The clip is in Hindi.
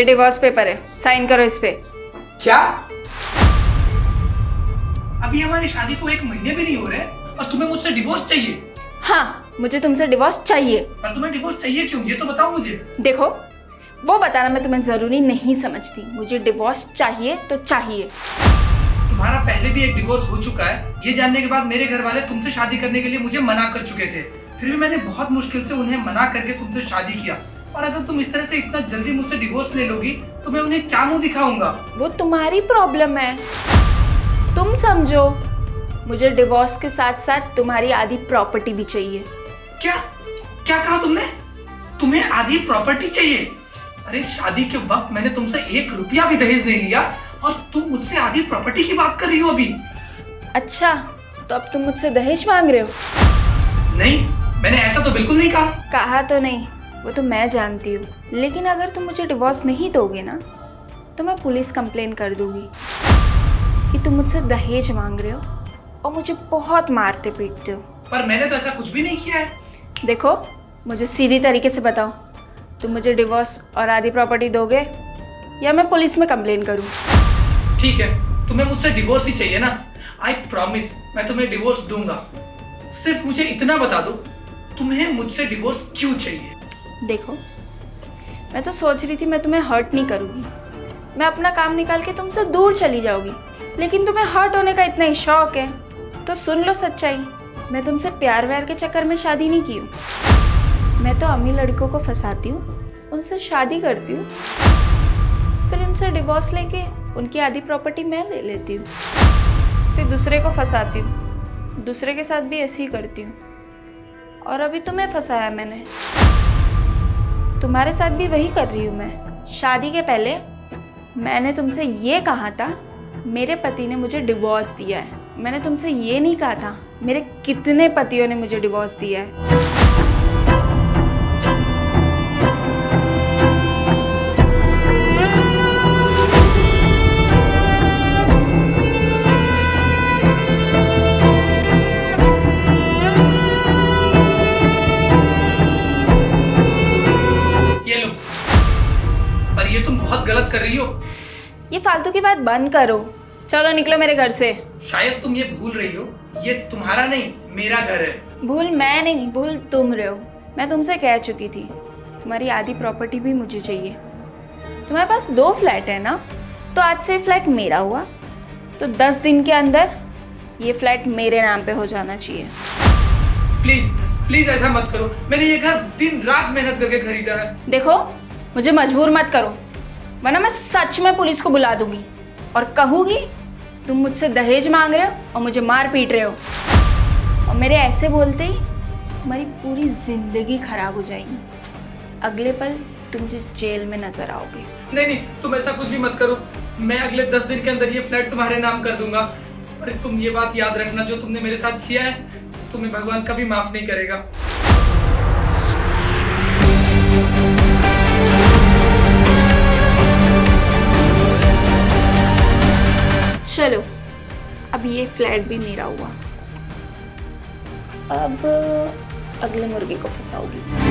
ये डिवोर्स पेपर है, साइन करो इस पे। क्या? अभी हमारी शादी को 1 महीने भी नहीं हो रहे और तुम्हें मुझसे डिवोर्स चाहिए? हाँ, मुझे तुमसे डिवोर्स चाहिए। पर तुम्हें डिवोर्स चाहिए क्यों, ये तो बताओ मुझे। देखो, वो बताना मैं तुम्हें जरूरी नहीं समझती। मुझे डिवोर्स चाहिए तो चाहिए। तुम्हारा पहले भी एक डिवोर्स हो चुका है। ये जानने के बाद मेरे घर वाले तुमसे शादी करने के लिए मुझे मना कर चुके थे। फिर भी मैंने बहुत मुश्किल से उन्हें मना करके तुमसे शादी किया। और अगर तुम इस तरह से इतना जल्दी मुझसे डिवोर्स ले लोगी तो मैं उन्हें क्या मुंह दिखाऊंगा? वो तुम्हारी प्रॉब्लम है, तुम समझो। मुझे डिवोर्स के साथ साथ तुम्हारी आधी प्रॉपर्टी भी चाहिए। क्या क्या कहा तुमने? तुम्हें आधी प्रॉपर्टी चाहिए? अरे शादी के वक्त मैंने तुमसे 1 रुपया भी दहेज नहीं लिया और तुम मुझसे आधी प्रॉपर्टी की बात कर रही हो अभी। अच्छा, तो अब तुम मुझसे दहेज मांग रहे हो? नहीं, मैंने ऐसा तो बिल्कुल नहीं कहा। कहा तो नहीं, वो तो मैं जानती हूँ। लेकिन अगर तुम मुझे डिवोर्स नहीं दोगे ना, तो मैं पुलिस कंप्लेन कर दूंगी कि तुम मुझसे दहेज मांग रहे हो और मुझे बहुत मारते पीटते हो। पर मैंने तो ऐसा कुछ भी नहीं किया है। देखो, मुझे सीधी तरीके से बताओ, तुम मुझे डिवोर्स और आधी प्रॉपर्टी दोगे या मैं पुलिस में कंप्लेन करूँ? ठीक है, तुम्हें मुझसे डिवोर्स ही चाहिए ना? आई प्रॉमिस, मैं तुम्हें डिवोर्स दूंगा। सिर्फ मुझे इतना बता दो, तुम्हें मुझसे डिवोर्स क्यों चाहिए? देखो, मैं तो सोच रही थी मैं तुम्हें हर्ट नहीं करूँगी, मैं अपना काम निकाल के तुमसे दूर चली जाऊँगी। लेकिन तुम्हें हर्ट होने का इतना ही शौक है तो सुन लो सच्चाई। मैं तुमसे प्यार व्यार के चक्कर में शादी नहीं की हूँ। मैं तो अमीर लड़कों को फंसाती हूँ, उनसे शादी करती हूँ, फिर उनसे डिवोर्स लेके उनकी आधी प्रॉपर्टी मैं ले लेती हूँ, फिर दूसरे को फंसाती हूँ, दूसरे के साथ भी ऐसे ही करती हूँ। और अभी तुम्हें फंसाया मैंने, तुम्हारे साथ भी वही कर रही हूँ मैं। शादी के पहले मैंने तुमसे ये कहा था मेरे पति ने मुझे डिवोर्स दिया है। मैंने तुमसे ये नहीं कहा था मेरे कितने पतियों ने मुझे डिवोर्स दिया है। ये लो। पर ये तुम बहुत गलत कर रही हो। ये फालतू की बात बंद करो, चलो निकलो मेरे घर से। शायद तुम ये भूल रही हो, ये तुम्हारा नहीं मेरा घर है। भूल मैं नहीं, भूल तुम रहे हो। मैं तुमसे कह चुकी थी तुम्हारी आधी प्रॉपर्टी भी मुझे चाहिए। तुम्हारे पास 2 फ्लैट है ना, तो आज से फ्लैट मेरा हुआ, तो 10 दिन के अंदर ये फ्लैट मेरे नाम पे हो जाना चाहिए। प्लीज प्लीज ऐसा मत करो। मैंने ये घर दिन रात मेहनत करके खरीदा है। देखो, मुझे मजबूर मत करो, वरना मैं सच में पुलिस को बुला दूंगी और कहूंगी तुम मुझसे दहेज मांग रहे हो और मुझे मार पीट रहे हो। और मेरे ऐसे बोलते ही तुम्हारी पूरी जिंदगी खराब हो जाएगी। अगले पल तुम मुझे जेल में नजर आओगे। नहीं नहीं, तुम ऐसा कुछ भी मत करो। मैं अगले 10 दिन के अंदर ये फ्लैट तुम्हारे नाम कर दूंगा। और तुम ये बात याद रखना, जो तुमने मेरे साथ किया है तुम्हें भगवान कभी माफ नहीं करेगा। चलो, अब ये फ्लैट भी मेरा हुआ। अब अगले मुर्गे को फंसाओगी।